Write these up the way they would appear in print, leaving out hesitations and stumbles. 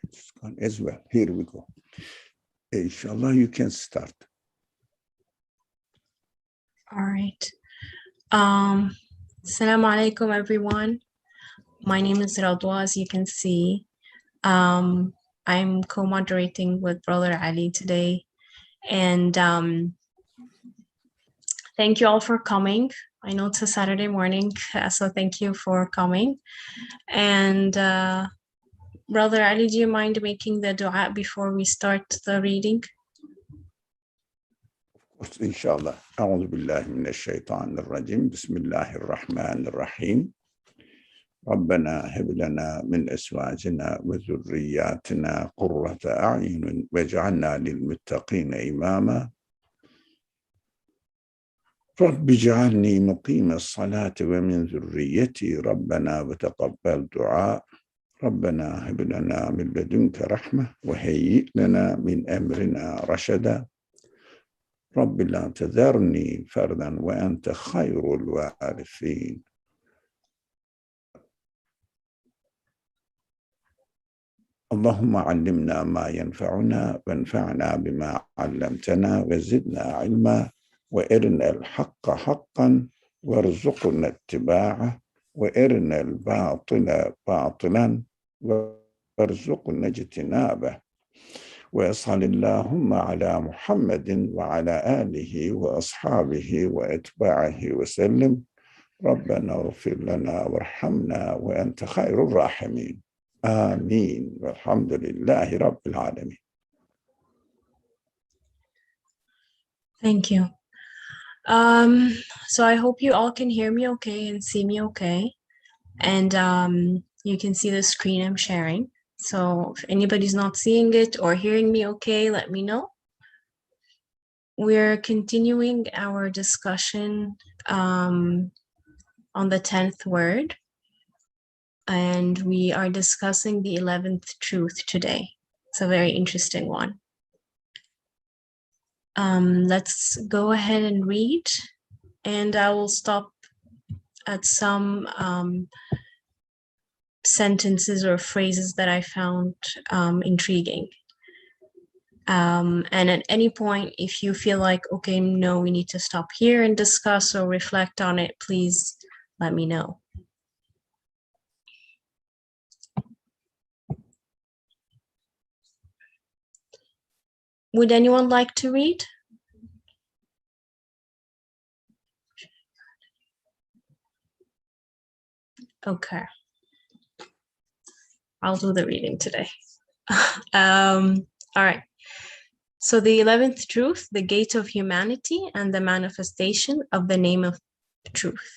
it's gone as well. Here we go. Inshallah, you can start. All right. Assalamu alaikum, everyone. My name is Radwa, as you can see. I'm co-moderating with Brother Ali today. And thank you all for coming. I know it's a Saturday morning, so thank you for coming. And Brother Ali, do you mind making the dua before we start the reading? إن شاء الله. أعوذ بالله من الشيطان الرجيم. بسم الله الرحمن الرحيم. ربنا هب لنا من أزواجنا وذرياتنا قرة أعين واجعلنا للمتقين إماما. رب اجعلني مقيم الصلاة ومن ذريتي ربنا وتقبل دعاء. ربنا هب لنا من لدنك رحمة وهيئ لنا من أمرنا رشدا. رب لا تذرني فردا وأنت خير الوارثين. اللهم علمنا ما ينفعنا وانفعنا بما علمتنا وزدنا علما وارنا الحق حقا وارزقنا اتباعه وارنا الباطل باطلا وارزقنا اجتنابه. وصل اللهم على محمد وعلى آله وأصحابه وأتباعه وسلم. ربنا اغفر لنا وارحمنا وأنت خير الراحمين. آمين والحمد لله رب العالمين. Thank you. So I hope you all can hear me okay and see me okay. And you can see the screen I'm sharing. So if anybody's not seeing it or hearing me okay, let me know. We're continuing our discussion on the 10th word. And we are discussing the 11th truth today. It's a very interesting one. Let's go ahead and read. And I will stop at some sentences or phrases that I found intriguing. And at any point, if you feel like, okay, no, we need to stop here and discuss or reflect on it, please let me know. Would anyone like to read? Okay. I'll do the reading today. All right. So the 11th truth, the gate of humanity and the manifestation of the name of truth.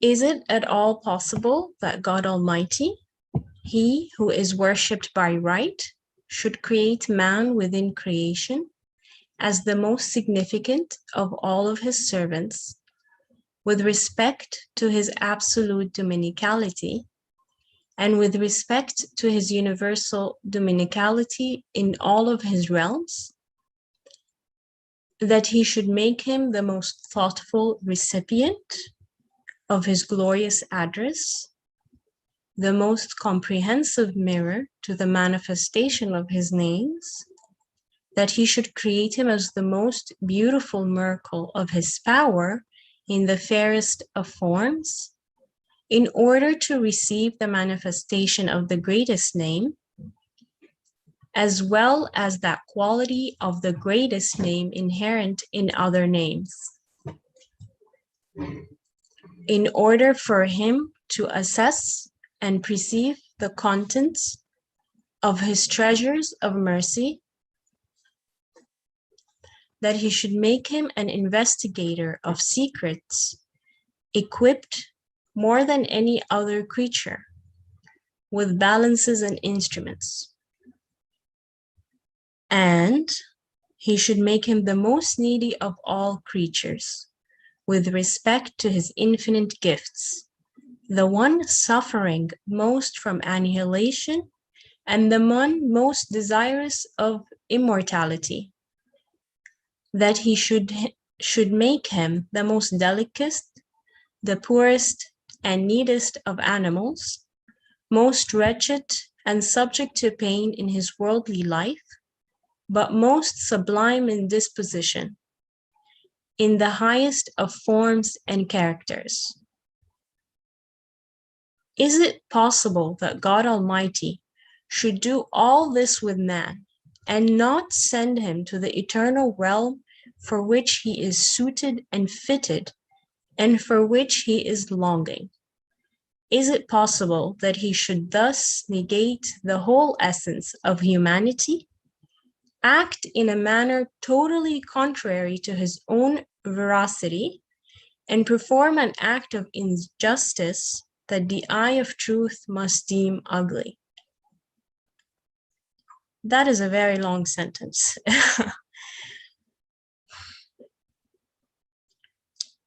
Is it at all possible that God Almighty, He who is worshipped by right, should create man within creation as the most significant of all of his servants, with respect to his absolute dominicality, and with respect to his universal dominicality in all of his realms, that he should make him the most thoughtful recipient of his glorious address, the most comprehensive mirror to the manifestation of his names, that he should create him as the most beautiful miracle of his power in the fairest of forms, in order to receive the manifestation of the greatest name, as well as that quality of the greatest name inherent in other names, in order for him to assess and perceive the contents of his treasures of mercy, that he should make him an investigator of secrets, equipped more than any other creature with balances and instruments. And he should make him the most needy of all creatures with respect to his infinite gifts, the one suffering most from annihilation and the one most desirous of immortality, that he should make him the most delicate, the poorest and neediest of animals, most wretched and subject to pain in his worldly life, but most sublime in disposition, in the highest of forms and characters. Is it possible that God Almighty should do all this with man and not send him to the eternal realm for which he is suited and fitted and for which he is longing? Is it possible that he should thus negate the whole essence of humanity, act in a manner totally contrary to his own veracity, and perform an act of injustice that the eye of truth must deem ugly? That is a very long sentence.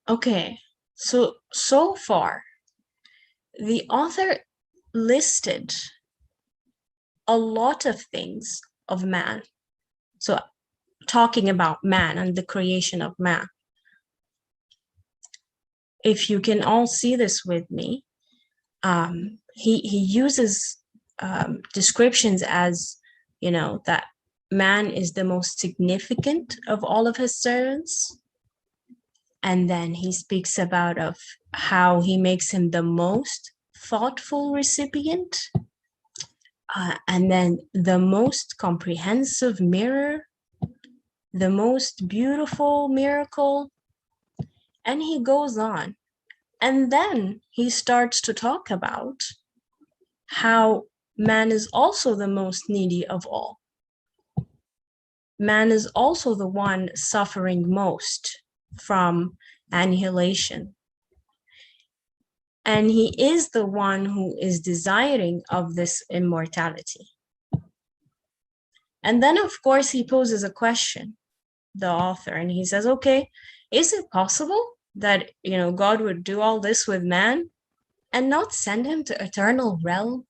Okay, so far, the author listed a lot of things of man. So talking about man and the creation of man. If you can all see this with me, he uses descriptions as, that man is the most significant of all of his servants. And then he speaks about of how he makes him the most thoughtful recipient, and then the most comprehensive mirror, the most beautiful miracle, and he goes on. And then he starts to talk about how man is also the most needy of all. Man is also the one suffering most from annihilation. And he is the one who is desiring of this immortality. And then, of course, he poses a question, the author, and he says, okay, is it possible that, God would do all this with man and not send him to eternal realm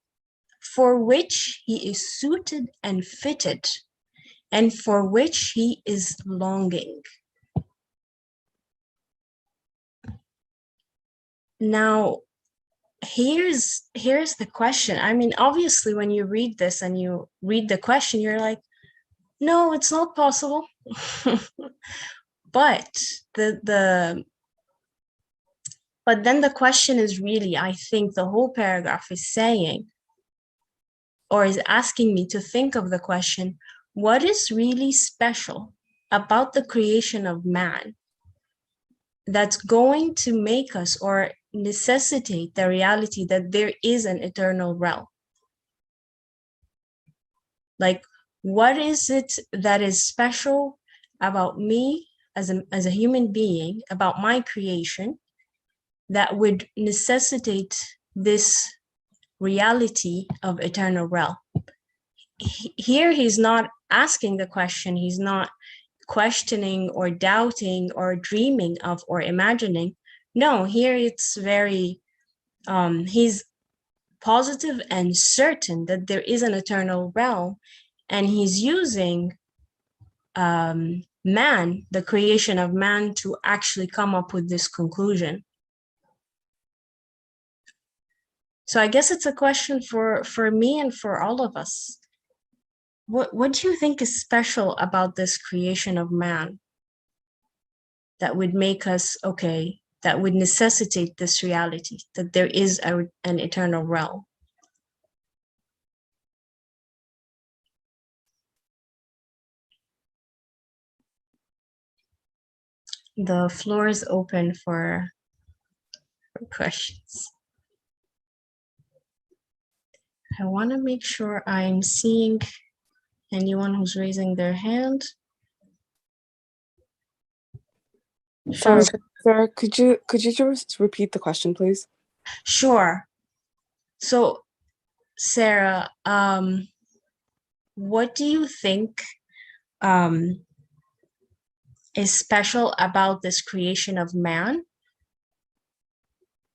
for which he is suited and fitted and for which he is longing? Now, here's the question. I mean, obviously, when you read this and you read the question, you're like, no, it's not possible. But but then the question is really, I think the whole paragraph is saying, or is asking me to think of the question, what is really special about the creation of man that's going to make us or necessitate the reality that there is an eternal realm? Like, what is it that is special about me as a human being, about my creation, that would necessitate this reality of eternal realm? Here, he's not asking the question, he's not questioning or doubting or dreaming of or imagining. No, here it's very, he's positive and certain that there is an eternal realm, and he's using man, the creation of man, to actually come up with this conclusion. So I guess it's a question for me and for all of us. What do you think is special about this creation of man that would make us, okay, that would necessitate this reality, that there is an eternal realm? The floor is open for questions. I want to make sure I'm seeing anyone who's raising their hand. Sure. Sarah, could you just repeat the question, please? Sure. So, Sarah, what do you think is special about this creation of man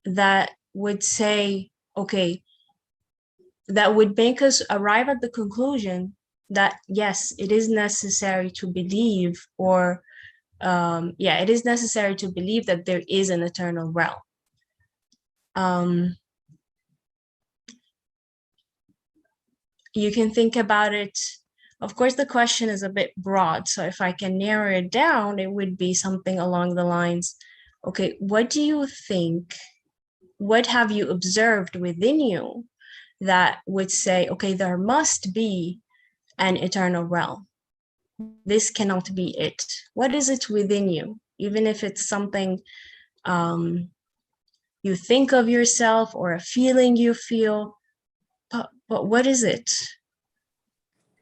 that would say, okay, that would make us arrive at the conclusion that, yes, it is necessary to believe, or it is necessary to believe that there is an eternal realm. you can think about it. Of course, the question is a bit broad. So if I can narrow it down, it would be something along the lines, okay, what do you think? What have you observed within you that would say, okay, there must be an eternal realm? This cannot be it. What is it within you? Even if it's something you think of yourself or a feeling you feel, but what is it?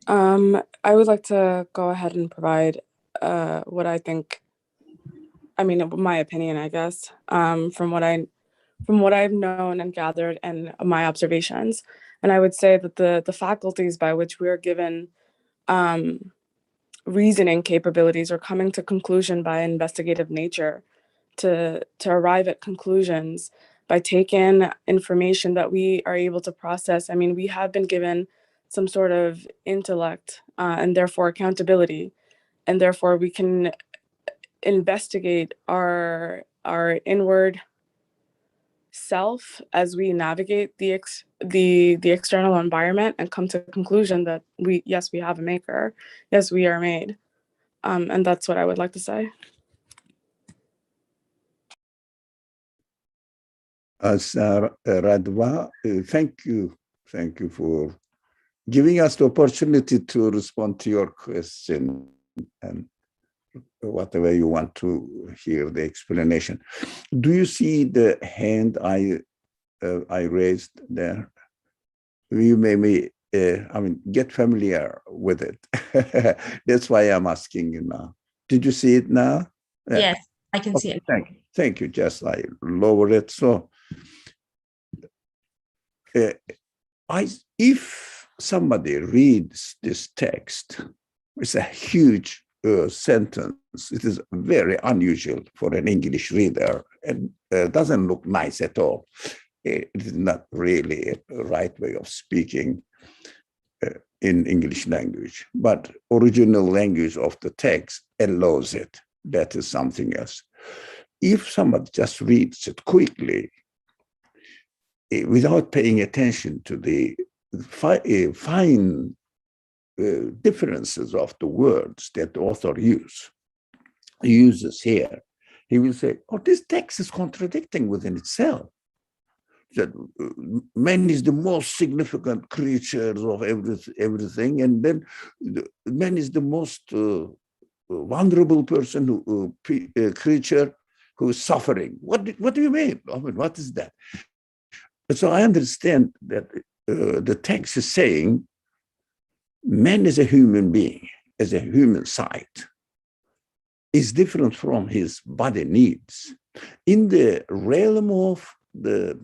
I would like to go ahead and provide what I think, I mean, my opinion, I guess, from what I've known and gathered and my observations. And I would say that the faculties by which we are given reasoning capabilities or coming to conclusion by investigative nature, to arrive at conclusions by taking information that we are able to process. I mean, we have been given some sort of intellect and therefore accountability, and therefore we can investigate our inward self as we navigate the external environment and come to the conclusion that we have a maker, yes, we are made, and that's what I would like to say. Radwa, thank you for giving us the opportunity to respond to your question, and whatever you want to hear the explanation. Do you see the hand I raised there? You maybe get familiar with it. That's why I'm asking you now. Did you see it now? Yes, I can see it. Thank you. Just I lower it. So if somebody reads this text, it's a huge sentence. It is very unusual for an English reader, and doesn't look nice at all. It is not really a right way of speaking in English language, but original language of the text allows it. That is something else. If somebody just reads it quickly, without paying attention to the fine differences of the words that the author uses here, he will say, oh, this text is contradicting within itself. That man is the most significant creature of everything, and then man is the most vulnerable person, creature who is suffering. What do you mean? I mean, what is that? So I understand that the text is saying man as a human being, as a human side, is different from his body needs. In the realm of the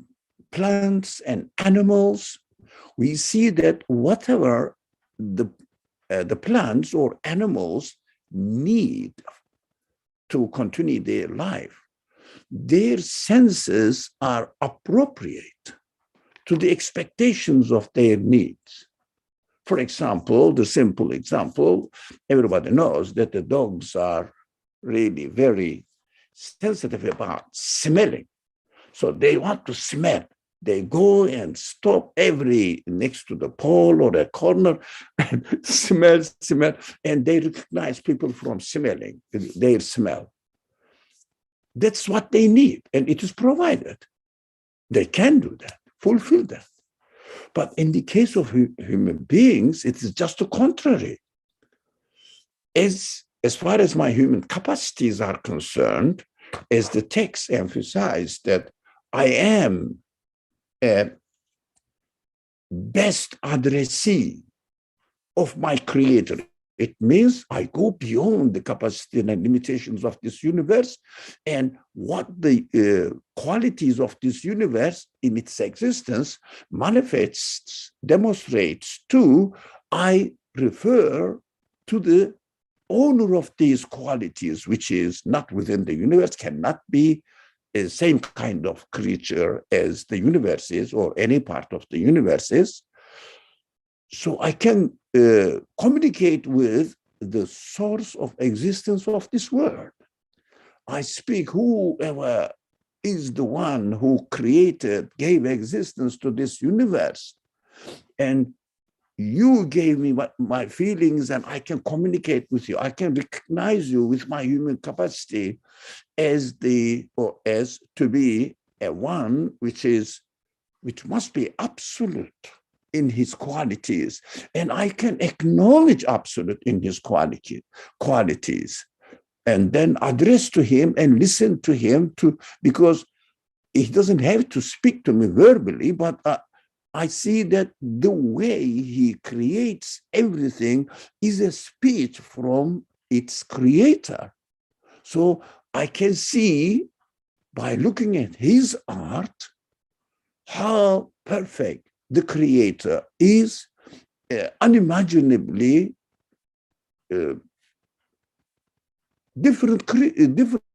plants and animals, we see that whatever the plants or animals need to continue their life, their senses are appropriate to the expectations of their needs. For example, the simple example, everybody knows that the dogs are really very sensitive about smelling. So they want to smell. They go and stop next to the pole or a corner and smell, and they recognize people from smelling, their smell. That's what they need, and it is provided. They can do that, fulfill that. But in the case of human beings, it is just the contrary. As far as my human capacities are concerned, as the text emphasized, that I am a best addressee of my creator. It means I go beyond the capacity and limitations of this universe, and what the qualities of this universe in its existence manifests, demonstrates to, I refer to the owner of these qualities, which is not within the universe, cannot be the same kind of creature as the universe is, or any part of the universe is. So I can communicate with the source of existence of this world. I speak, whoever is the one who created, gave existence to this universe. And you gave me my feelings and I can communicate with you. I can recognize you with my human capacity as to be a one which must be absolute in his qualities. And I can acknowledge absolute in his qualities and then address to him and listen to him because he doesn't have to speak to me verbally, but I see that the way he creates everything is a speech from its creator. So I can see by looking at his art how perfect the creator is, unimaginably different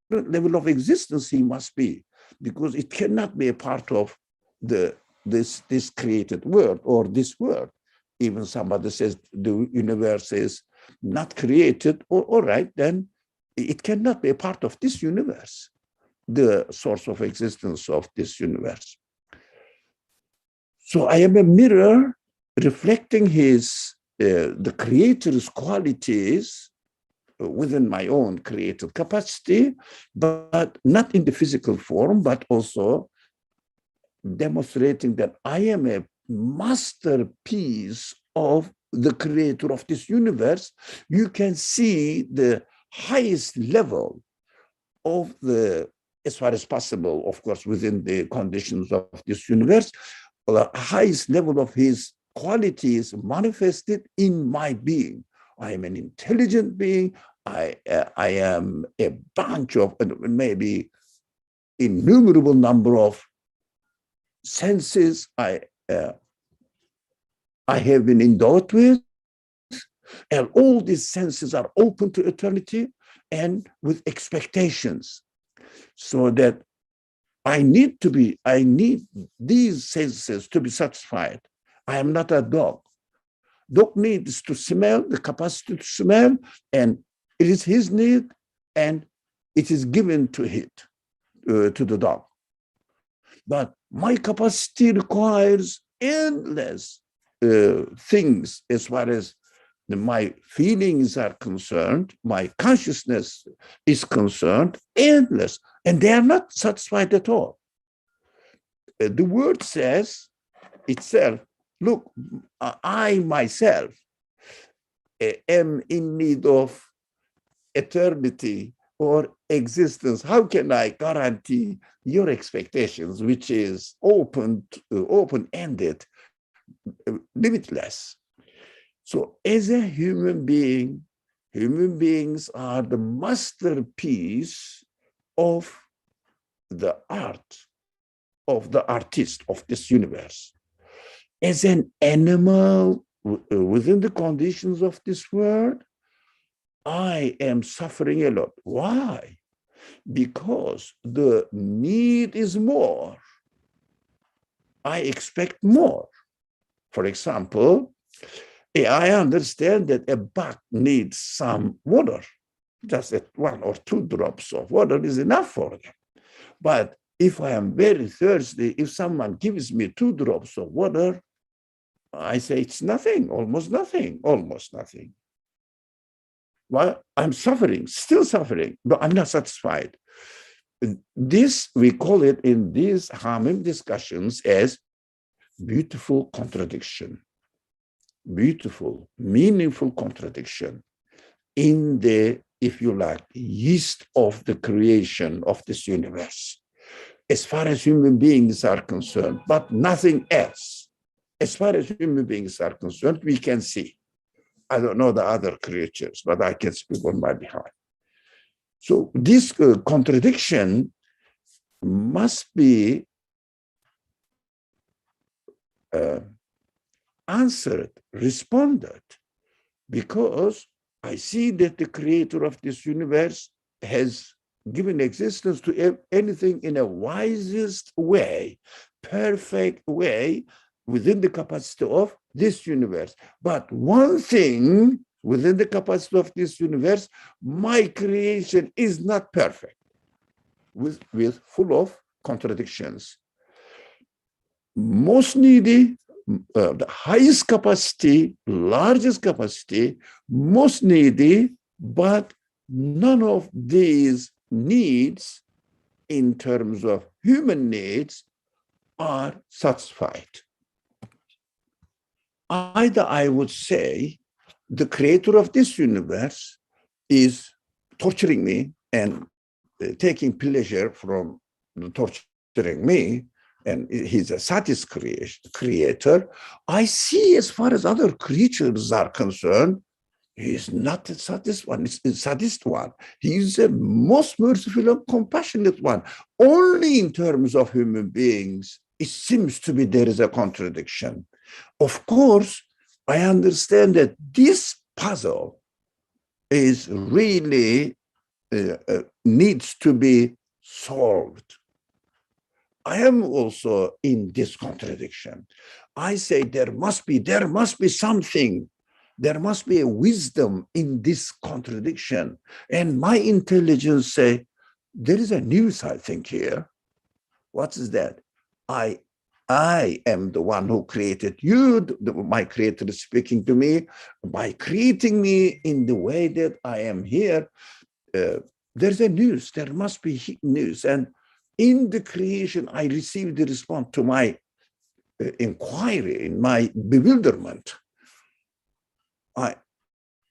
level of existence he must be, because it cannot be a part of this created world or this world. Even somebody says the universe is not created, all right, then it cannot be a part of this universe, the source of existence of this universe. So I am a mirror reflecting the creator's qualities within my own creative capacity, but not in the physical form, but also demonstrating that I am a masterpiece of the creator of this universe. You can see the highest level of as far as possible, of course, within the conditions of this universe, the highest level of his qualities manifested in my being. I am an intelligent being. I am a bunch of maybe innumerable number of senses I have been endowed with, and all these senses are open to eternity and with expectations, so that I need these senses to be satisfied. I am not a dog. Dog needs to smell, the capacity to smell, and it is his need, and it is given to the dog. But my capacity requires endless things as far as my feelings are concerned, my consciousness is concerned, endless, and they are not satisfied at all. The word says itself, look, I myself am in need of eternity or existence. How can I guarantee your expectations, which is open-ended, limitless? So as a human being, human beings are the masterpiece of the art of the artist of this universe. As an animal within the conditions of this world, I am suffering a lot. Why? Because the need is more. I expect more. For example, I understand that a bug needs some water. Just 1 or 2 drops of water is enough for them. But if I am very thirsty, if someone gives me 2 drops of water, I say it's nothing, almost nothing. Well, I'm suffering, still suffering, but I'm not satisfied. This, we call it in these Hamim discussions as beautiful contradiction. Beautiful, meaningful contradiction in the, if you like, yeast of the creation of this universe, as far as human beings are concerned, but nothing else. As far as human beings are concerned, we can see. I don't know the other creatures, but I can speak on my behalf. So this contradiction must be answered, responded, because I see that the creator of this universe has given existence to anything in a wisest way, perfect way, within the capacity of this universe. But one thing within the capacity of this universe, my creation is not perfect, with full of contradictions. Most needy, the highest capacity, largest capacity, most needy, but none of these needs in terms of human needs are satisfied. Either I would say the creator of this universe is torturing me and taking pleasure from torturing me, and he's a sadist creator. I see, as far as other creatures are concerned, he's not the sadist one, he's the sadist one. He's the most merciful and compassionate one. Only in terms of human beings, it seems to be there is a contradiction. Of course, I understand that this puzzle is really needs to be solved. I am also in this contradiction. I say there must be something, there must be a wisdom in this contradiction. And my intelligence say, there is a news, I think, here. What is that? I am the one who created you. My creator is speaking to me by creating me in the way that I am here. There's a news, there must be news. And in the creation, I received the response to my inquiry, in my bewilderment.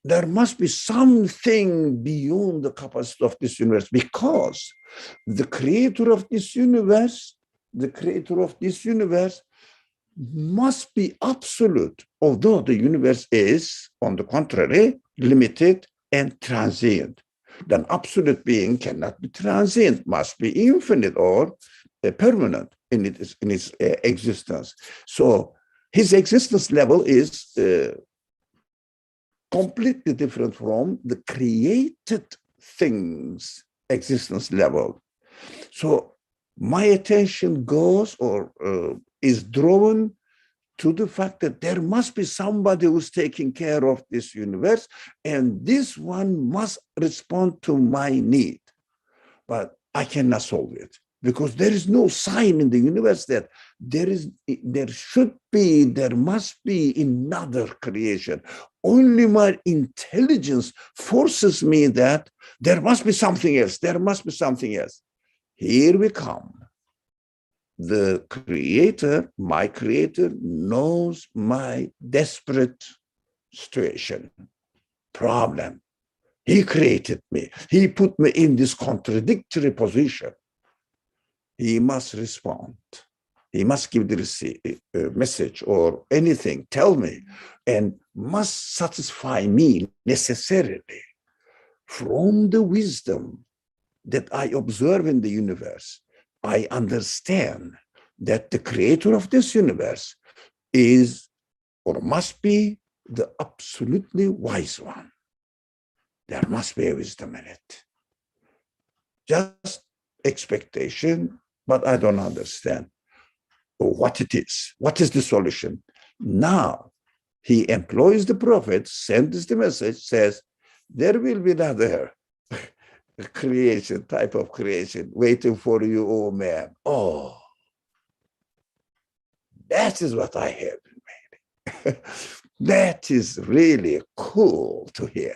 There must be something beyond the capacity of this universe, because the creator of this universe, must be absolute, although the universe is, on the contrary, limited and transient. Then absolute being cannot be transient, must be infinite or permanent in its existence. So his existence level is completely different from the created things existence level. So my attention goes or is drawn to the fact that there must be somebody who's taking care of this universe, and this one must respond to my need. But I cannot solve it, because there is no sign in the universe that there must be another creation. Only my intelligence forces me that there must be something else, Here we come. The creator, my creator, knows my desperate situation, problem. He created me. He put me in this contradictory position. He must respond. He must give the message or anything, tell me, and must satisfy me necessarily from the wisdom that I observe in the universe. I understand that the creator of this universe is or must be the absolutely wise one. There must be a wisdom in it. Just expectation, but I don't understand what it is. What is the solution? Now, he employs the prophet, sends the message, says, there will be another creation, type of creation, waiting for you, oh man. Oh, that is what I have been waiting. That is really cool to hear.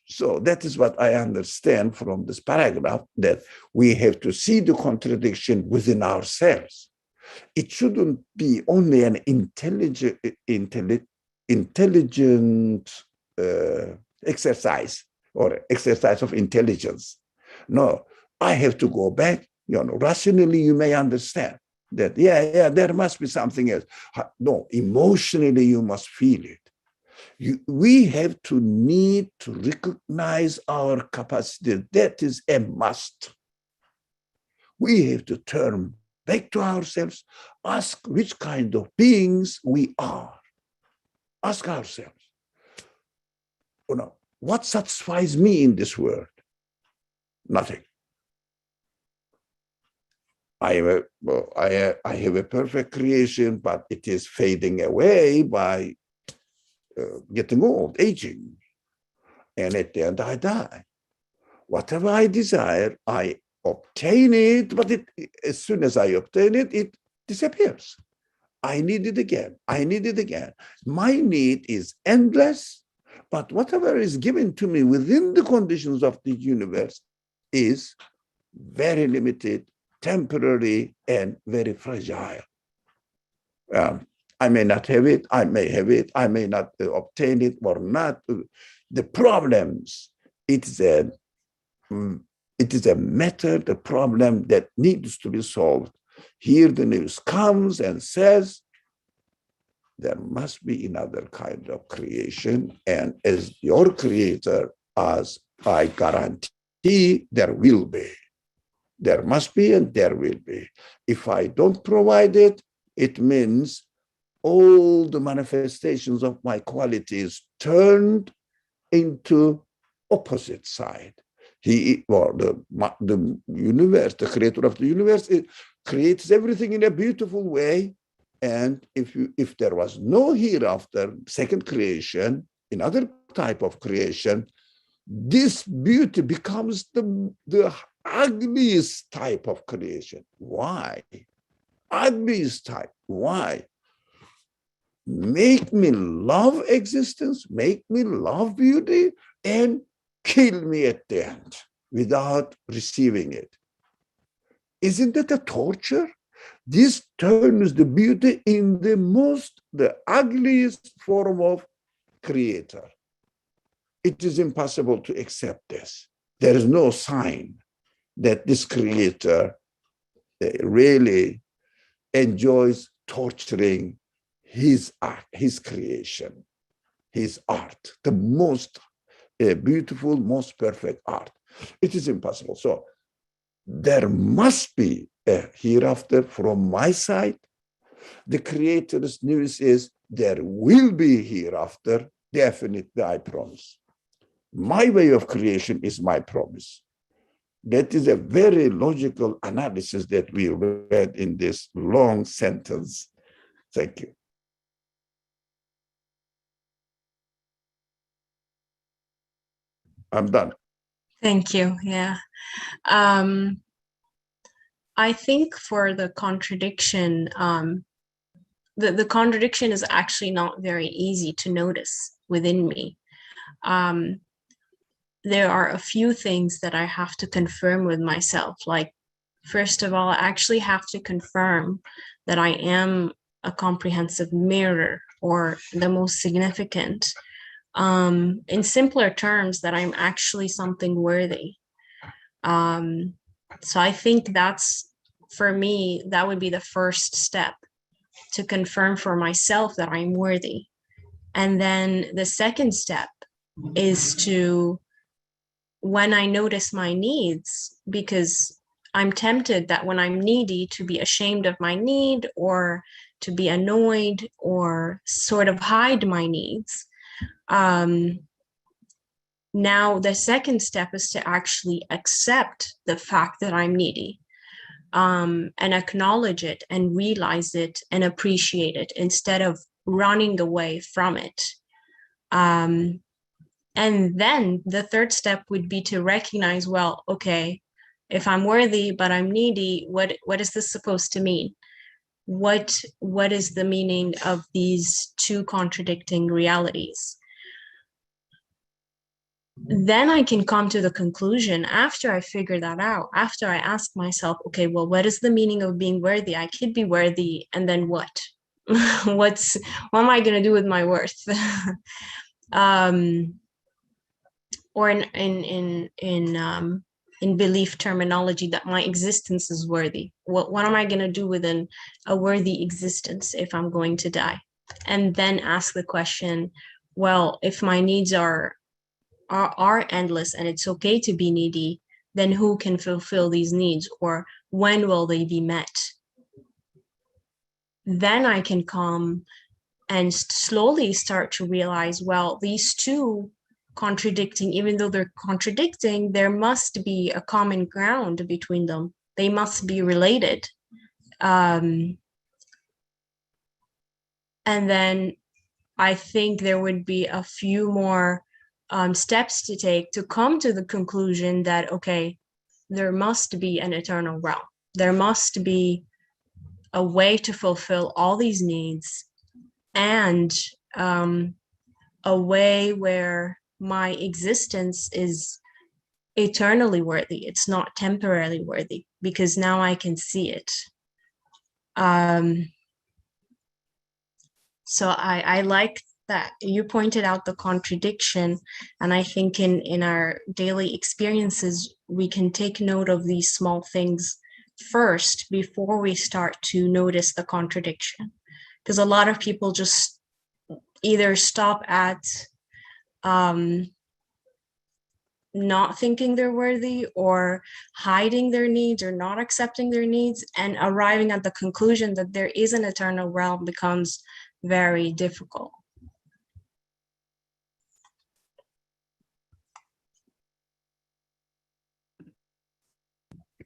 So that is what I understand from this paragraph, that we have to see the contradiction within ourselves. It shouldn't be only an intelligent exercise or exercise of intelligence. No, I have to go back. Rationally, you may understand that, there must be something else. No, emotionally, you must feel it. We have to need to recognize our capacity. That is a must. We have to turn back to ourselves, ask which kind of beings we are. Ask ourselves, what satisfies me in this world? Nothing. I have a perfect creation, but it is fading away by getting old, aging. And at the end, I die. Whatever I desire, I obtain it, but as soon as I obtain it, it disappears. I need it again. I need it again. My need is endless, but whatever is given to me within the conditions of the universe is very limited, temporary, and very fragile. I may not have it, I may have it, I may not obtain it or not. The problems, it is a matter, the problem that needs to be solved. Here the news comes and says, there must be another kind of creation, and as your creator, as I guarantee, there will be. There must be and there will be. If I don't provide it, it means all the manifestations of my qualities turned into opposite side. The universe, the creator of the universe, it creates everything in a beautiful way. And if there was no hereafter, second creation, another type of creation, this beauty becomes the ugliest type of creation. Why? Ugliest type. Why? Make me love existence, make me love beauty, and kill me at the end without receiving it. Isn't that a torture? This turns the beauty in the ugliest form of creator. It is impossible to accept this. There is no sign that this creator really enjoys torturing his art, his creation, his art, the most beautiful, most perfect art. It is impossible. So there must be a hereafter from my side. The creator's news is there will be hereafter, definitely, I promise. My way of creation is my promise. That is a very logical analysis that we read in this long sentence. Thank you. I'm done. Thank you. Yeah. I think for the contradiction, the contradiction is actually not very easy to notice within me. There are a few things that I have to confirm with myself. Like, first of all, I actually have to confirm that I am a comprehensive mirror, or the most significant. In simpler terms, that I'm actually something worthy. So I think that's, for me, that would be the first step, to confirm for myself that I'm worthy. And then the second step is to, when I notice my needs, because I'm tempted that when I'm needy to be ashamed of my need, or to be annoyed, or sort of hide my needs. Now, the second step is to actually accept the fact that I'm needy, and acknowledge it and realize it and appreciate it, instead of running away from it. And then the third step would be to recognize, well, okay, if I'm worthy but I'm needy, what is this supposed to mean? What is the meaning of these two contradicting realities? Then I can come to the conclusion, after I figure that out, after I ask myself, okay, well, what is the meaning of being worthy? I could be worthy, and then what? What am I going to do with my worth? Or in belief terminology, that my existence is worthy. What am I going to do with a worthy existence if I'm going to die? And then ask the question, well, if my needs are endless and it's okay to be needy, then who can fulfill these needs, or when will they be met? Then I can come and slowly start to realize, well, these two contradicting, even though they're contradicting, there must be a common ground between them. They must be related. And then I think there would be a few more steps to take to come to the conclusion that, okay, there must be an eternal realm. There must be a way to fulfill all these needs, and a way where my existence is eternally worthy. It's not temporarily worthy, because now I can see it. So I like that you pointed out the contradiction, and I think in our daily experiences, we can take note of these small things first before we start to notice the contradiction. Because a lot of people just either stop at not thinking they're worthy, or hiding their needs, or not accepting their needs, and arriving at the conclusion that there is an eternal realm becomes very difficult.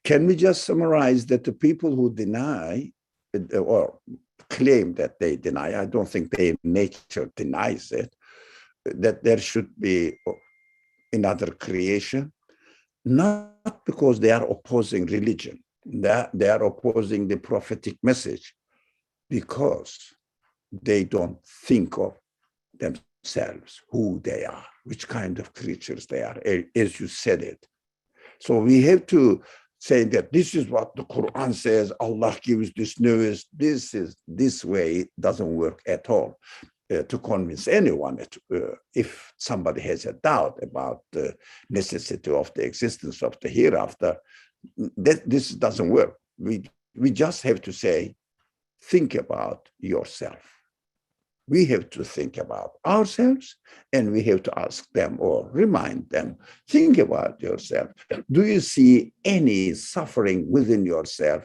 Can we just summarize that the people who deny or claim that they deny, I don't think their nature denies it, that there should be another creation, not because they are opposing religion, that they are opposing the prophetic message, because they don't think of themselves, who they are, which kind of creatures they are, as you said it. So we have to say that this is what the Quran says, Allah gives this news, this way doesn't work at all. To convince anyone that if somebody has a doubt about the necessity of the existence of the hereafter, that this doesn't work. We just have to say, think about yourself. We have to think about ourselves, and we have to ask them or remind them, think about yourself. Do you see any suffering within yourself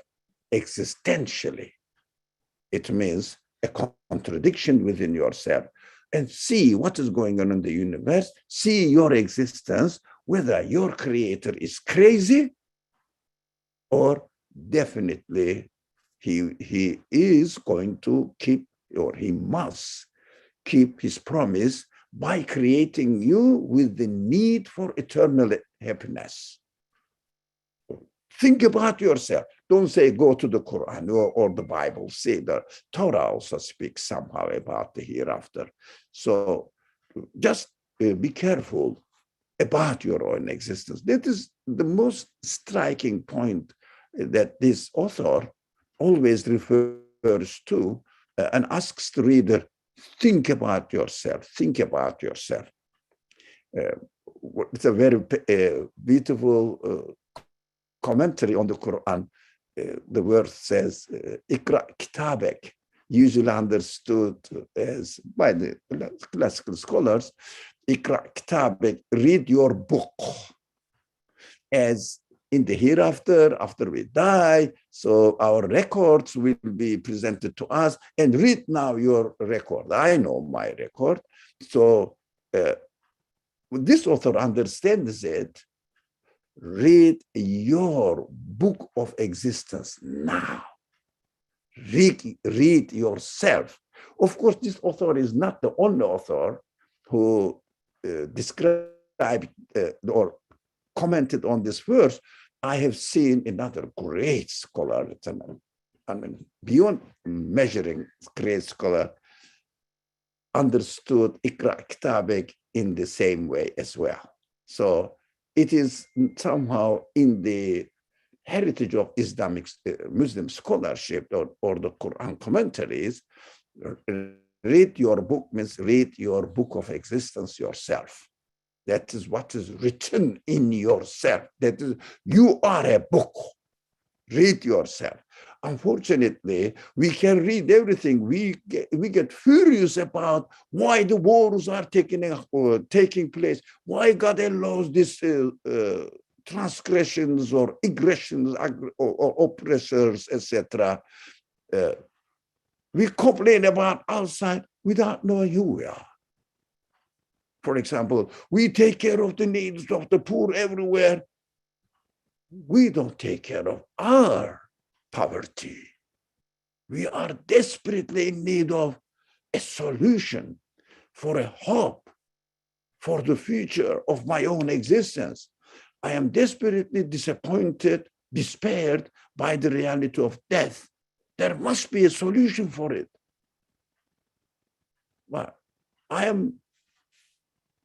existentially? It means a contradiction within yourself, and see what is going on in the universe, see your existence, whether your creator is crazy or definitely he is going to keep, or he must keep his promise by creating you with the need for eternal happiness. Think about yourself. Don't say go to the Quran or the Bible. Say the Torah also speaks somehow about the hereafter. So just be careful about your own existence. That is the most striking point that this author always refers to and asks the reader, think about yourself, think about yourself. It's a very beautiful commentary on the Quran. The verse says, Ikra kitabek, usually understood as by the classical scholars, Ikra kitabek, read your book. As in the hereafter, after we die, so our records will be presented to us, and read now your record. I know my record. So this author understands it. Read your book of existence now. Read yourself. Of course, this author is not the only author who described or commented on this verse. I have seen another great scholar, I mean, beyond measuring, great scholar, understood Ikra Kitabek in the same way as well. So it is somehow in the heritage of Islamic Muslim scholarship or the Quran commentaries. Read your book means read your book of existence yourself. That is what is written in yourself. That is, you are a book. Read yourself. Unfortunately, we can read everything. We get furious about why the wars are taking place, why God allows these transgressions or aggressions or oppressors, etc. We complain about outside without knowing who we are. For example, we take care of the needs of the poor everywhere. We don't take care of our poverty. We are desperately in need of a solution for a hope for the future of my own existence. I am desperately disappointed, despaired by the reality of death. There must be a solution for it. But I am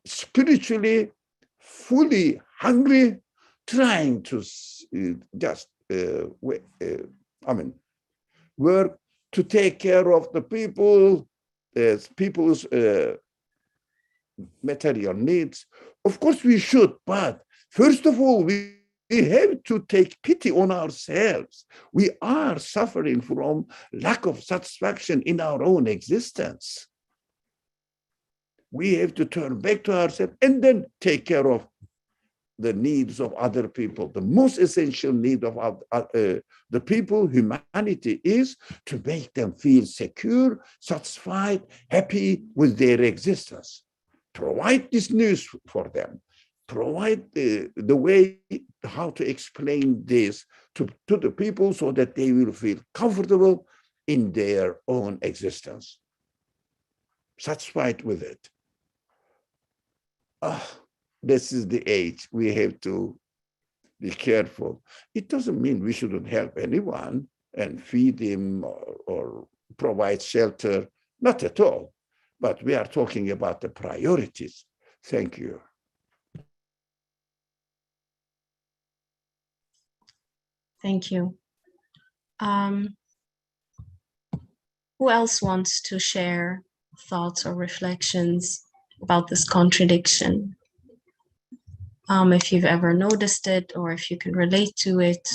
spiritually fully hungry, trying to work to take care of the people's material needs. Of course we should, but first of all, we have to take pity on ourselves. We are suffering from lack of satisfaction in our own existence. We have to turn back to ourselves and then take care of the needs of other people. The most essential need of the people, humanity, is to make them feel secure, satisfied, happy with their existence. Provide this news for them. Provide the way how to explain this to the people so that they will feel comfortable in their own existence, satisfied with it. This is the age. We have to be careful. It doesn't mean we shouldn't help anyone and feed him or provide shelter. Not at all. But we are talking about the priorities. Thank you. Thank you. Who else wants to share thoughts or reflections about this contradiction? If you've ever noticed it or if you can relate to it.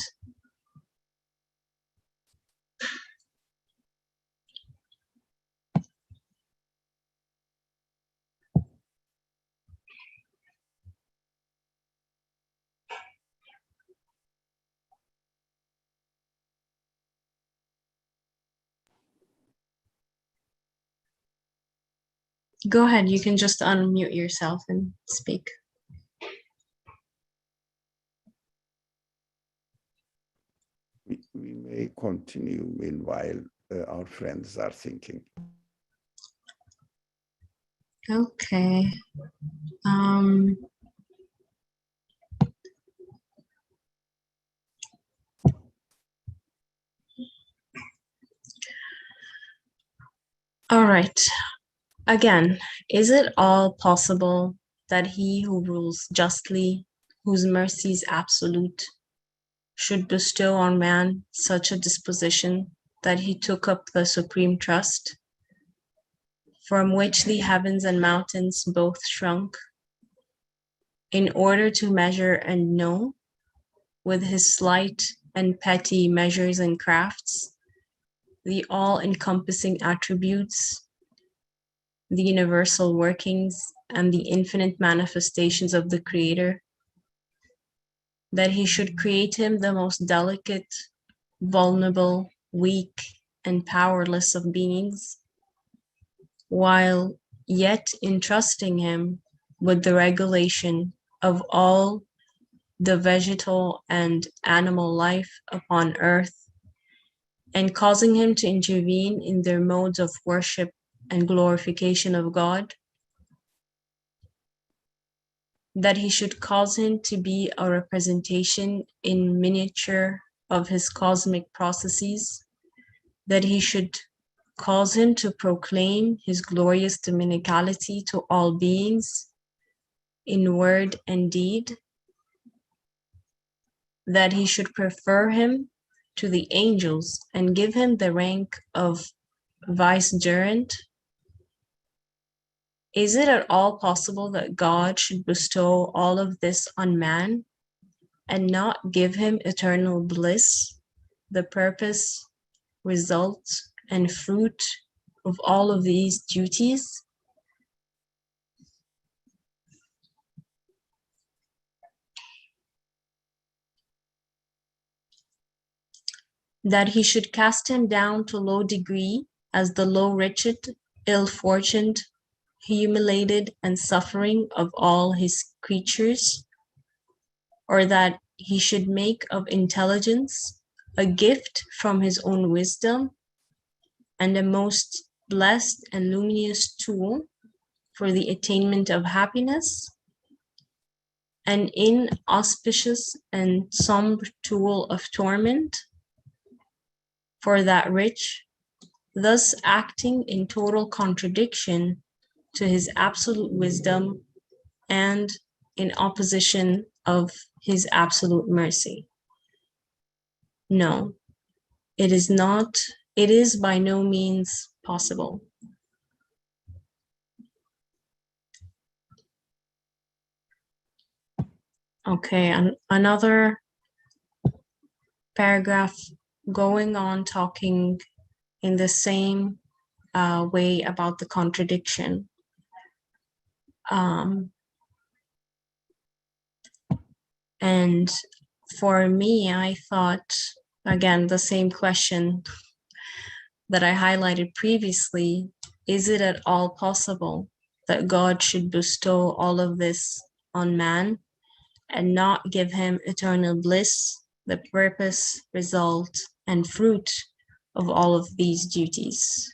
Go ahead, you can just unmute yourself and speak. We may continue meanwhile our friends are thinking. Okay. All right. Again, is it all possible that he who rules justly, whose mercy is absolute, should bestow on man such a disposition that he took up the supreme trust, from which the heavens and mountains both shrunk, in order to measure and know, with his slight and petty measures and crafts, the all-encompassing attributes, the universal workings, and the infinite manifestations of the Creator, that he should create him the most delicate, vulnerable, weak, and powerless of beings, while yet entrusting him with the regulation of all the vegetal and animal life upon earth, and causing him to intervene in their modes of worship and glorification of God, that he should cause him to be a representation in miniature of his cosmic processes, that he should cause him to proclaim his glorious dominicality to all beings in word and deed, that he should prefer him to the angels and give him the rank of vicegerent. Is it at all possible that God should bestow all of this on man and not give him eternal bliss, the purpose, result, and fruit of all of these duties? That he should cast him down to low degree as the low wretched, ill-fortuned, humiliated, and suffering of all his creatures, or that he should make of intelligence a gift from his own wisdom and a most blessed and luminous tool for the attainment of happiness, an inauspicious and somber tool of torment for that rich, thus acting in total contradiction to his absolute wisdom and in opposition of his absolute mercy. No, it is not, it is by no means possible. Okay, and another paragraph going on talking in the same way about the contradiction. And for me, I thought, again, the same question that I highlighted previously, is it at all possible that God should bestow all of this on man and not give him eternal bliss, the purpose, result, and fruit of all of these duties?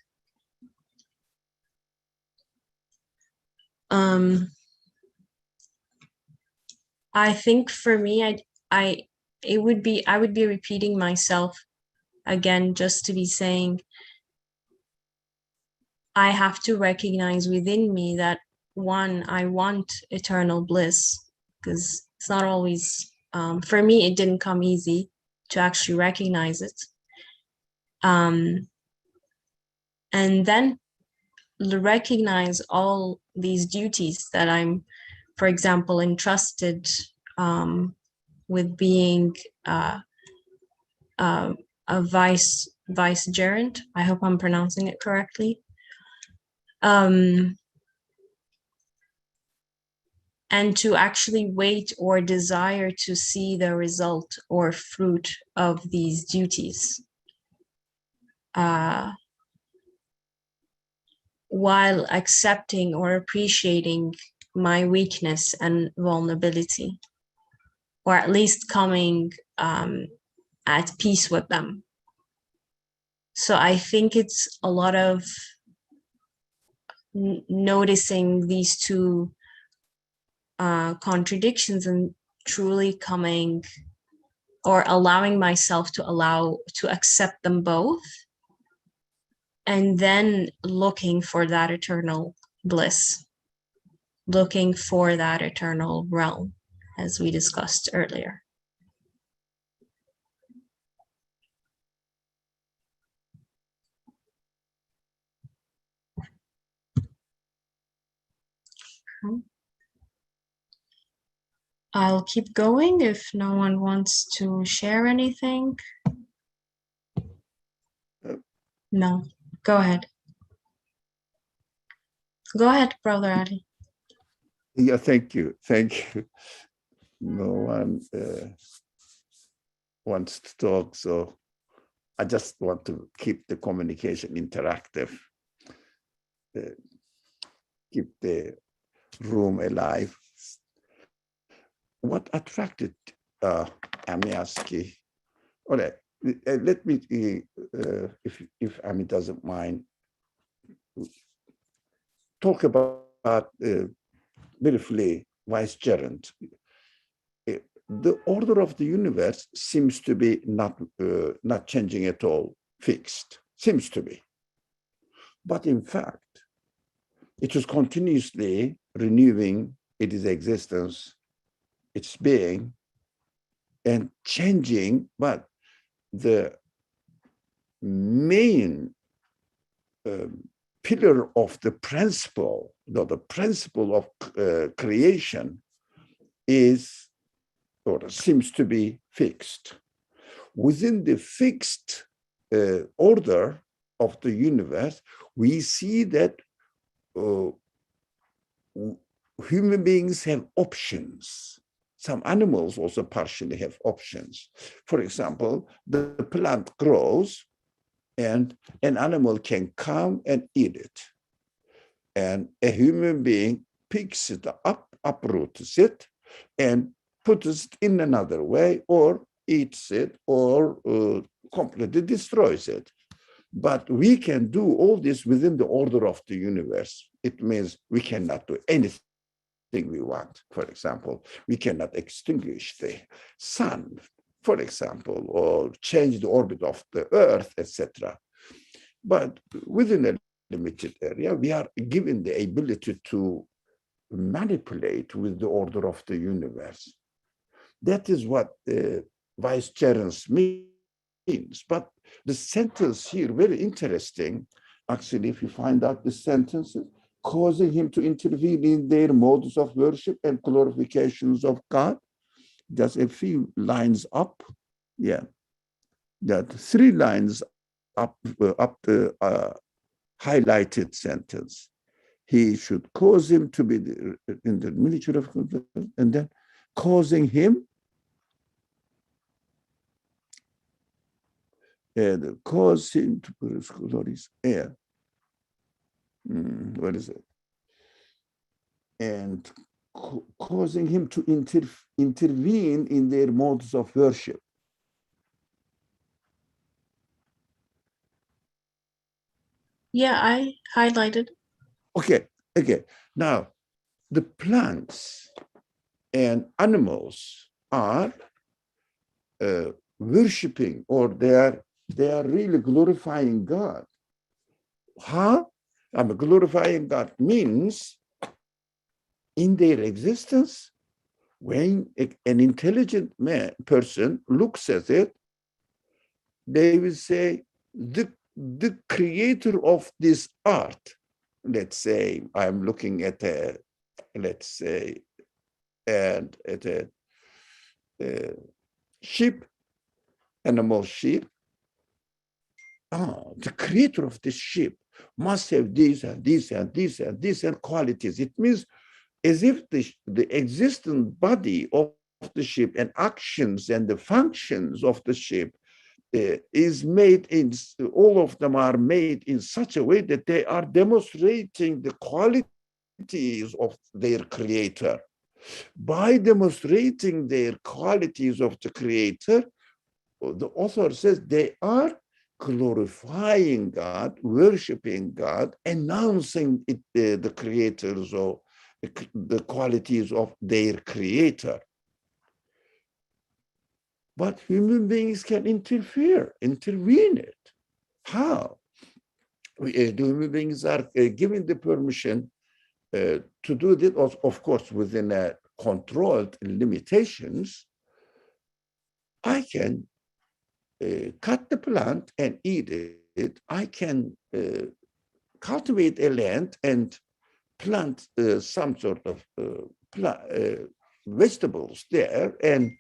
I think for me, I would be repeating myself again, just to be saying, I have to recognize within me that, one, I want eternal bliss, because it's not always, for me, it didn't come easy to actually recognize it. And then recognize all these duties that I'm, for example, entrusted with being a vicegerent. I hope I'm pronouncing it correctly. And to actually wait or desire to see the result or fruit of these duties, while accepting or appreciating my weakness and vulnerability, or at least coming at peace with them. So I think it's a lot of noticing these two contradictions and truly coming or allowing myself to accept them both, and then looking for that eternal bliss, looking for that eternal realm, as we discussed earlier. I'll keep going if no one wants to share anything. No, go ahead. Go ahead, Brother Ali. Yeah, thank you. Thank you. No one wants to talk, so I just want to keep the communication interactive, keep the room alive. What attracted Amiaski? All right, let me, if Ami doesn't mind, talk about briefly vicegerent. The order of the universe seems to be not changing at all, fixed, seems to be. But in fact, it is continuously renewing its existence, its being, and changing, but the main pillar of the principle, the principle of creation is, or seems to be, fixed. Within the fixed order of the universe, we see that human beings have options. Some animals also partially have options. For example, the plant grows and an animal can come and eat it. And a human being picks it up, uproots it, and puts it in another way, or eats it, or completely destroys it. But we can do all this within the order of the universe. It means we cannot do anything we want. For example, we cannot extinguish the sun for example, or change the orbit of the Earth, etc. But within a limited area, we are given the ability to manipulate with the order of the universe. That is what vicegerence means. But the sentence here, very interesting. Actually, if you find out the sentences, causing him to intervene in their modes of worship and glorifications of God. Just a few lines up. Yeah. That 3 lines up the highlighted sentence. He should cause him to be in the miniature of, and then causing him, and cause him to put his glories. Yeah. What is it? And causing him to intervene in their modes of worship. Yeah, I highlighted. Okay. Now, the plants and animals are worshiping, or they are really glorifying God. How? Glorifying God means in their existence, when an intelligent person looks at it, they will say, the creator of this art, let's say I'm looking at a, let's say, and at a sheep, animal sheep. The creator of this sheep must have these and these and these and these and qualities. It means as if the existent body of the sheep and actions and the functions of the sheep is made in, all of them are made in such a way that they are demonstrating the qualities of their creator. By demonstrating their qualities of the creator, the author says they are glorifying God, worshiping God, announcing it, the creators or the qualities of their creator. But human beings can intervene it. How? The human beings are given the permission to do this, of course, within a controlled limitations. I can cut the plant and eat it. I can cultivate a land and plant some sort of vegetables there and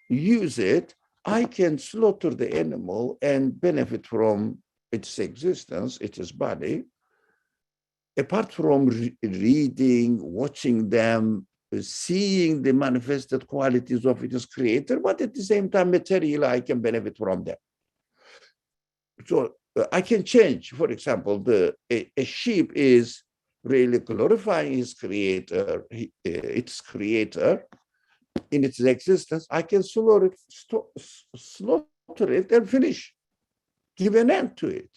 use it. I can slaughter the animal and benefit from its existence, its body. Apart from reading, watching them, seeing the manifested qualities of its creator, but at the same time, materially, I can benefit from them. So I can change, for example, a sheep is really glorifying his creator, its creator in its existence. I can slaughter it and finish, give an end to it.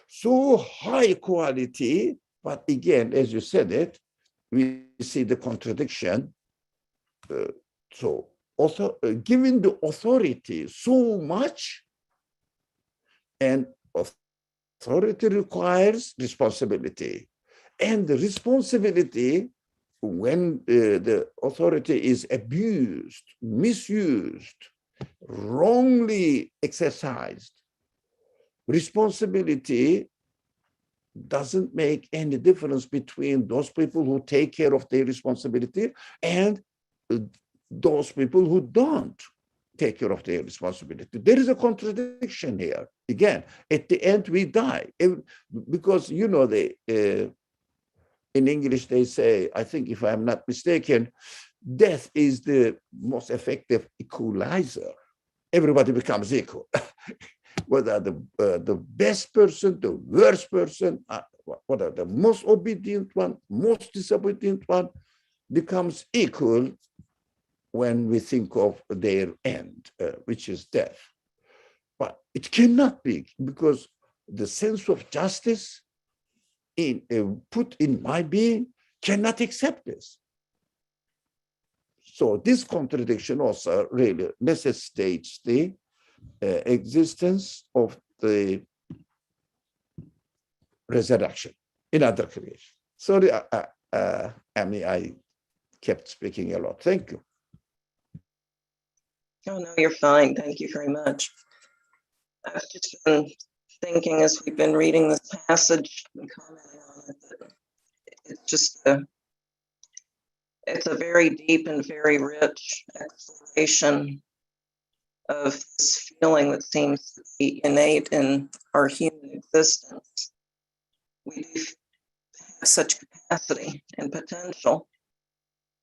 So high quality, but again, as you said it, we see the contradiction. So also giving the authority so much, and authority requires responsibility. And the responsibility, when the authority is abused, misused, wrongly exercised, responsibility doesn't make any difference between those people who take care of their responsibility and those people who don't take care of their responsibility. There is a contradiction here. Again, at the end, we die. Because, you know, in English, they say, I think if I'm not mistaken, death is the most effective equalizer. Everybody becomes equal. Whether the best person, the worst person, whether the most obedient one, most disobedient one, becomes equal when we think of their end, which is death. But it cannot be, because the sense of justice put in my being cannot accept this. So this contradiction also really necessitates the existence of the resurrection in other creation. Sorry, I kept speaking a lot. Thank you. Oh, no, you're fine. Thank you very much. I've just been thinking as we've been reading this passage and commenting on it, that it's just it's a very deep and very rich exploration of this feeling that seems to be innate in our human existence. We do have such capacity and potential,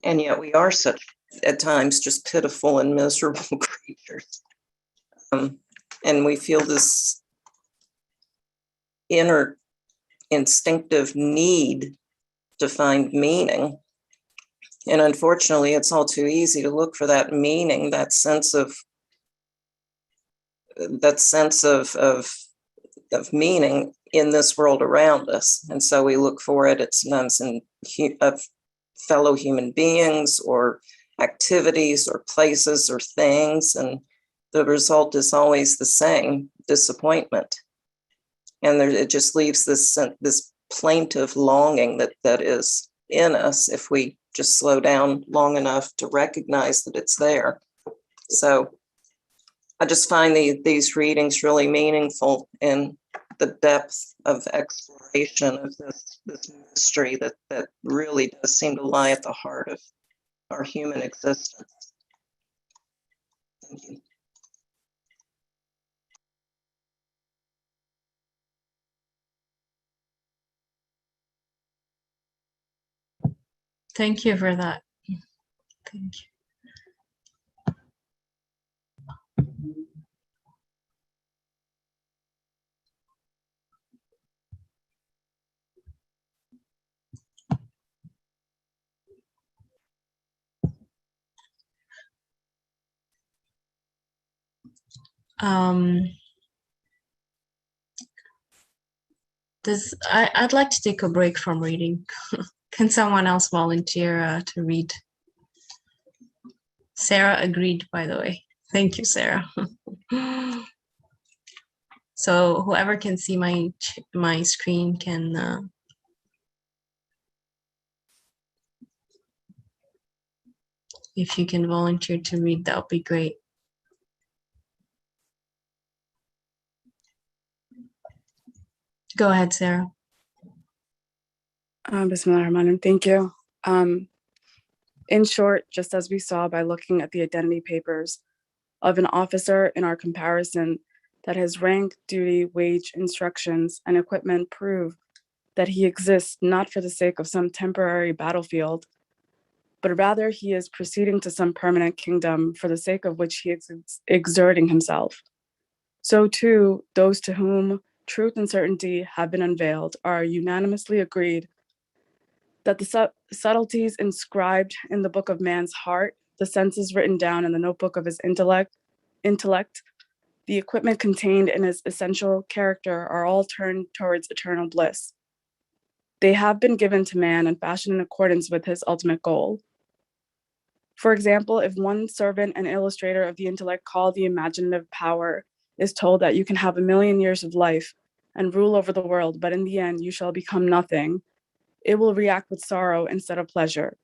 and yet we are such, at times, just pitiful and miserable creatures. And we feel this inner instinctive need to find meaning. And unfortunately, it's all too easy to look for that meaning, that sense of meaning in this world around us. And so we look for it at sometimes in fellow human beings or activities or places or things. And the result is always the same: disappointment. And it just leaves this plaintive longing that is in us if we just slow down long enough to recognize that it's there. So I just find these readings really meaningful in the depth of exploration of this mystery that really does seem to lie at the heart of our human existence. Thank you. Thank you for that. Thank you. I'd like to take a break from reading. Can someone else volunteer to read? Sarah agreed, by the way. Thank you, Sarah. So whoever can see my screen can if you can volunteer to read, that would be great. Go ahead, Sarah. Bismillahirrahmanirrahim. Thank you. In short, just as we saw by looking at the identity papers of an officer in our comparison, that his rank, duty, wage, instructions, and equipment prove that he exists not for the sake of some temporary battlefield, but rather he is proceeding to some permanent kingdom for the sake of which he is exerting himself. So too, those to whom truth and certainty have been unveiled are unanimously agreed that the subtleties inscribed in the book of man's heart, the senses written down in the notebook of his intellect, the equipment contained in his essential character are all turned towards eternal bliss. They have been given to man and fashioned in accordance with his ultimate goal. For example, if one servant and illustrator of the intellect called the imaginative power is told that you can have 1,000,000 years of life and rule over the world, but in the end you shall become nothing, it will react with sorrow instead of pleasure,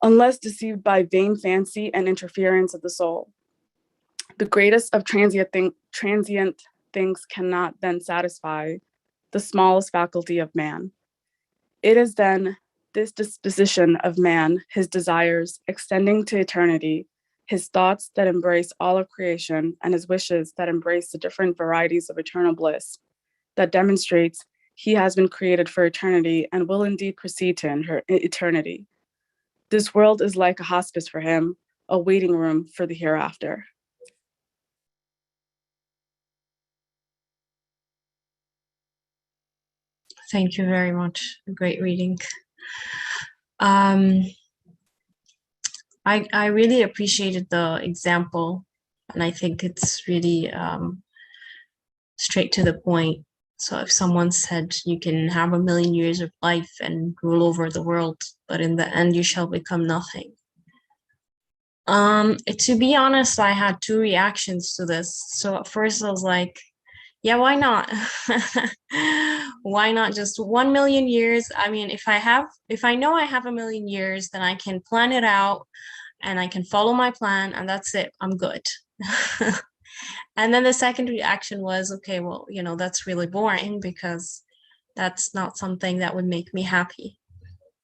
unless deceived by vain fancy and interference of the soul. The greatest of transient things cannot then satisfy the smallest faculty of man. It is then this disposition of man, his desires extending to eternity, his thoughts that embrace all of creation, and his wishes that embrace the different varieties of eternal bliss, that demonstrates he has been created for eternity and will indeed proceed to eternity. This world is like a hospice for him, a waiting room for the hereafter. Thank you very much. Great reading. I really appreciated the example, and I think it's really straight to the point. So if someone said you can have 1,000,000 years of life and rule over the world, but in the end you shall become nothing, To be honest, I had two reactions to this. So at first I was like, yeah, why not? Why not just 1 million years? I mean, if I know I have 1 million years, then I can plan it out and I can follow my plan and that's it. I'm good. And then the second reaction was, okay, well, that's really boring because that's not something that would make me happy.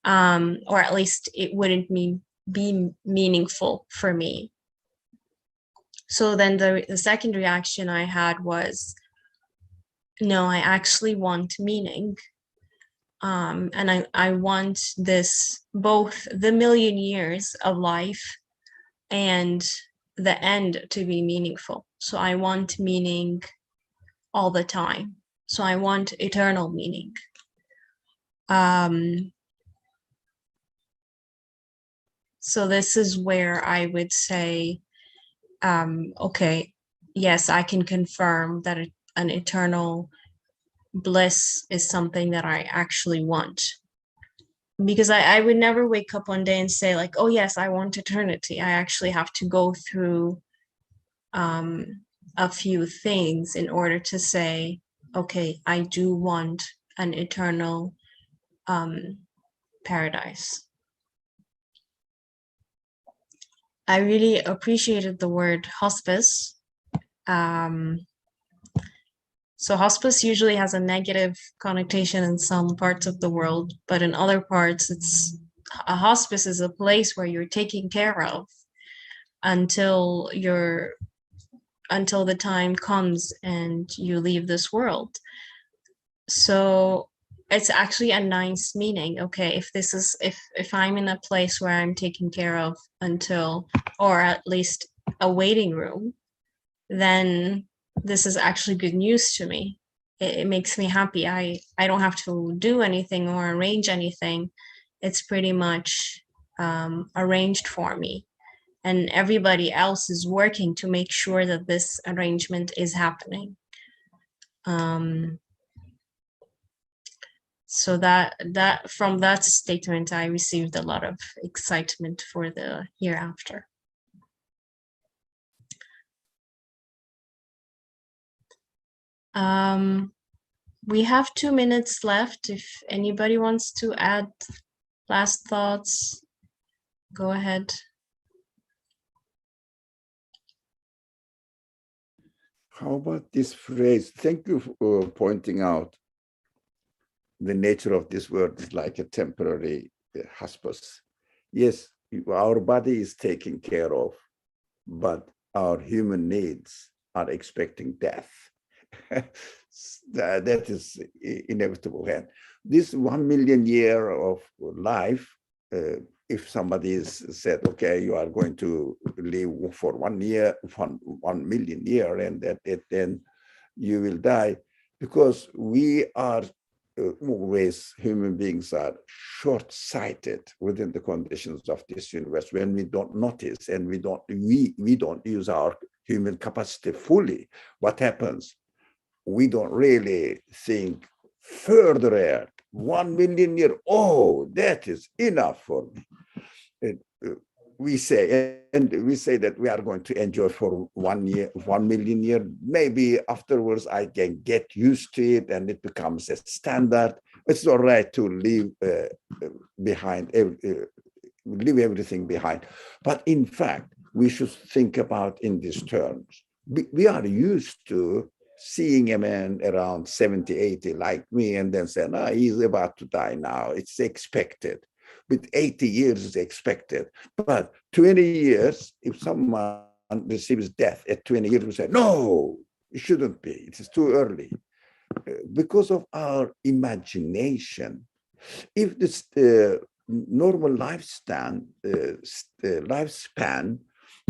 Or at least it wouldn't be meaningful for me. So then the second reaction I had was, no, I actually want meaning. And I want this, both the million years of life and the end to be meaningful. So I want meaning all the time. So I want eternal meaning. So this is where I would say, okay, yes, I can confirm that an eternal bliss is something that I actually want. Because I would never wake up one day and say like, oh yes, I want eternity. I actually have to go through a few things in order to say, okay, I do want an eternal paradise. I really appreciated the word hospice. So hospice usually has a negative connotation in some parts of the world, but in other parts, a hospice is a place where you're taken care of until the time comes and you leave this world. So it's actually a nice meaning. Okay, if I'm in a place where I'm taken care of until, or at least a waiting room, then this is actually good news to me. It makes me happy. I don't have to do anything or arrange anything. It's pretty much arranged for me. And everybody else is working to make sure that this arrangement is happening. So that from that statement, I received a lot of excitement for the hereafter. We have 2 minutes left. If anybody wants to add last thoughts, go ahead. How about this phrase? Thank you for pointing out the nature of this word is like a temporary hospice. Yes, our body is taken care of, but our human needs are expecting death. That is inevitable. And this 1 million year of life, if somebody is said, okay, you are going to live for 1 year, 1 million year, and then you will die, because we are always, human beings are short-sighted within the conditions of this universe. When we don't notice and we don't use our human capacity fully, what happens? We don't really think further ahead. 1 million years, oh, that is enough for me. We say that we are going to enjoy for 1 year, 1 million years. Maybe afterwards I can get used to it and it becomes a standard. It's all right to leave leave everything behind. But in fact, we should think about in these terms. We are used to seeing a man around 70, 80 like me, and then saying, he's about to die now. It's expected. With 80 years is expected. But 20 years, if someone receives death at 20 years, we say, no, it shouldn't be. It is too early. Because of our imagination. If this normal lifespan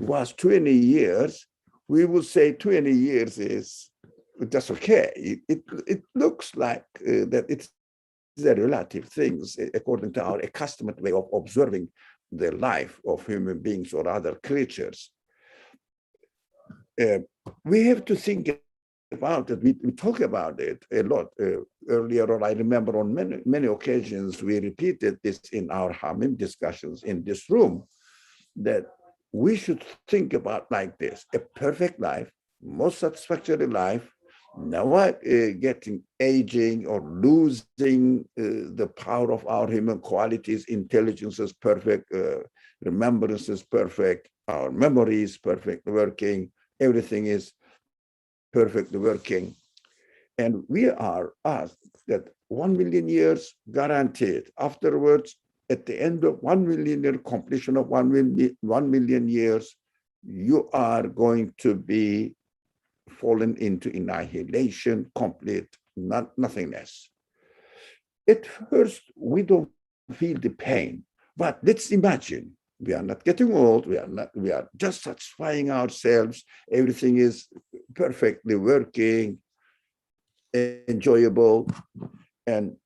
was 20 years, we would say 20 years is that's okay. It looks like that it's the relative things according to our accustomed way of observing the life of human beings or other creatures. We have to think about it. We talk about it a lot earlier on. I remember on many occasions we repeated this in our Hamim discussions in this room, that we should think about like this: a perfect life, most satisfactory life, never getting aging or losing the power of our human qualities. Intelligence is perfect, remembrance is perfect, our memory is perfect working, everything is perfectly working. And we are asked that 1 million years guaranteed. Afterwards, at the end of 1 million year, completion of 1 million years, you are going to be fallen into annihilation, complete nothingness. At first, we don't feel the pain, but let's imagine we are not getting old, we are just satisfying ourselves, everything is perfectly working, enjoyable, and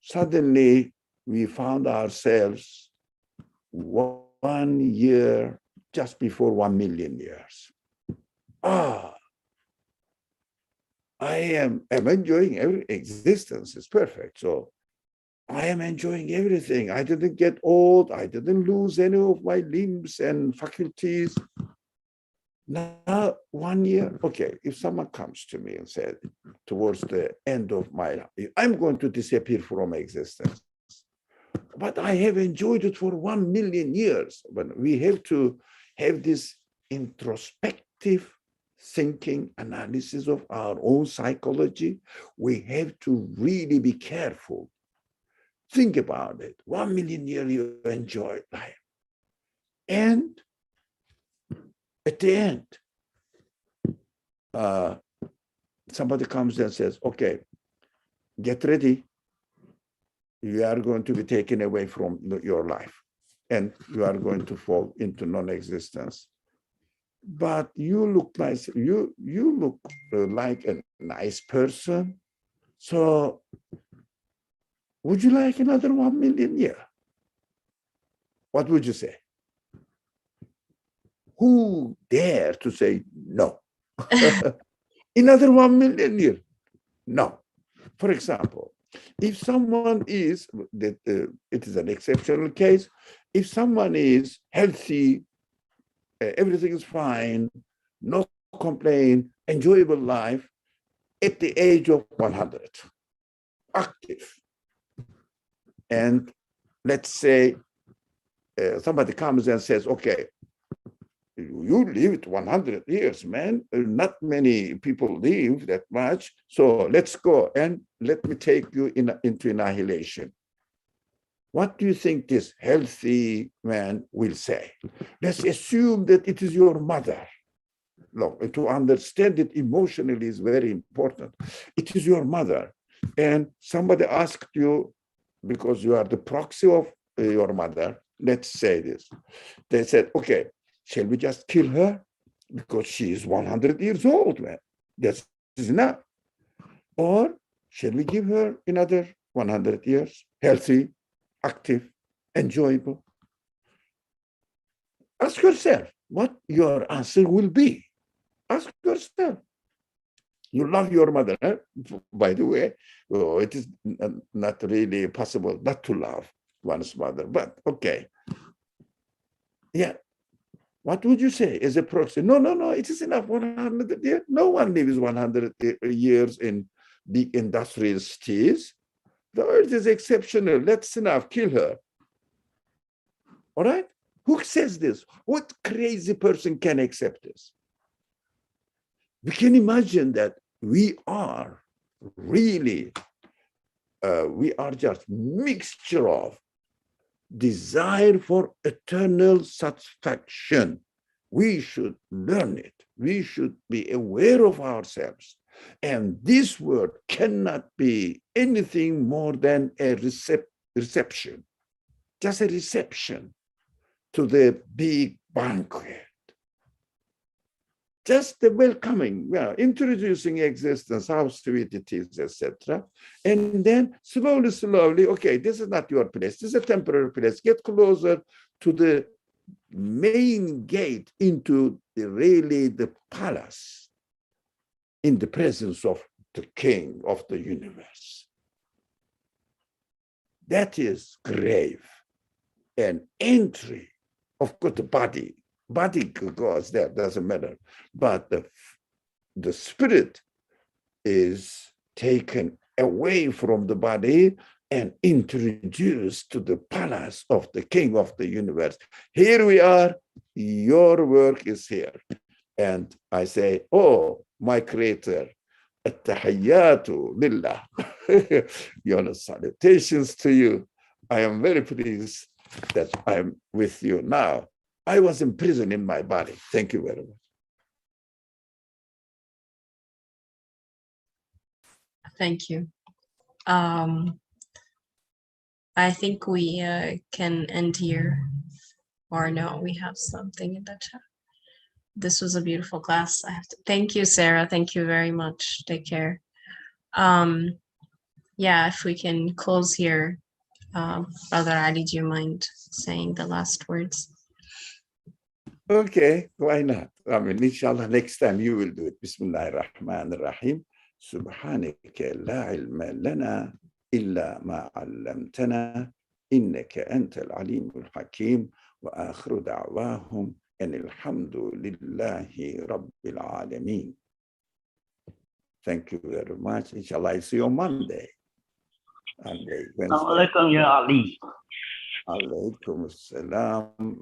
suddenly we found ourselves 1 year just before 1 million years. I'm enjoying every existence is perfect. So I am enjoying everything. I didn't get old. I didn't lose any of my limbs and faculties. Now, 1 year, okay, if someone comes to me and said, towards the end of my life, I'm going to disappear from existence, but I have enjoyed it for 1 million years. But we have to have this introspective thinking, analysis of our own psychology. We have to really be careful. Think about it. 1 million years you enjoyed life. And at the end, somebody comes and says, okay, get ready. You are going to be taken away from your life and you are going to fall into non-existence. But you look nice, you look like a nice person. So would you like another 1 million years? What would you say? Who dare to say no? Another 1 million years? No. For example, if someone is, it is an exceptional case, if someone is healthy, everything is fine, no complaint, enjoyable life, at the age of 100, active. And let's say somebody comes and says, okay, you lived 100 years, man. Not many people live that much. So let's go and let me take you into annihilation. What do you think this healthy man will say? Let's assume that it is your mother. Look, to understand it emotionally is very important. It is your mother. And somebody asked you, because you are the proxy of your mother, let's say this. They said, okay, shall we just kill her? Because she is 100 years old, man. That's enough. Or shall we give her another 100 years, healthy, active, enjoyable? Ask yourself what your answer will be. Ask yourself. You love your mother, eh? By the way. Oh, it is not really possible not to love one's mother, but okay. Yeah. What would you say as a proxy? No, it is enough, 100 years. No one lives 100 years in big industrial cities. The earth is exceptional. That's enough. Kill her. All right? Who says this? What crazy person can accept this? We can imagine that we are really, we are just mixture of desire for eternal satisfaction. We should learn it. We should be aware of ourselves. And this word cannot be anything more than a reception, just a reception to the big banquet. Just the welcoming, introducing existence, how sweet it is, etc. And then slowly, okay, this is not your place. This is a temporary place. Get closer to the main gate into the palace in the presence of the king of the universe. That is grave, an entry Of course, the body goes there, doesn't matter. But the spirit is taken away from the body and introduced to the palace of the King of the universe. Here we are, your work is here. And I say, oh, my creator, at-tahiyyatu lillah. Salutations to you. I am very pleased that I'm with you now. I was in prison in my body. Thank you very much. Thank you. I think we can end here, or no, we have something in the chat. This was a beautiful class. Thank you, Sarah. Thank you very much. Take care. Yeah, if we can close here. Brother Ali, do you mind saying the last words? Okay, why not? I mean, inshallah, next time you will do it. Bismillahir Rahmanir Rahim. Subhanaka la ilma lana illa ma 'allamtana innaka antal alimul hakim wa akhiru da'wahum anil hamdulillahi rabbil alamin. Thank you very much. Inshallah, I see you on Monday. Wednesday. Assalamualaikum ya Ali. Alaikum assalam.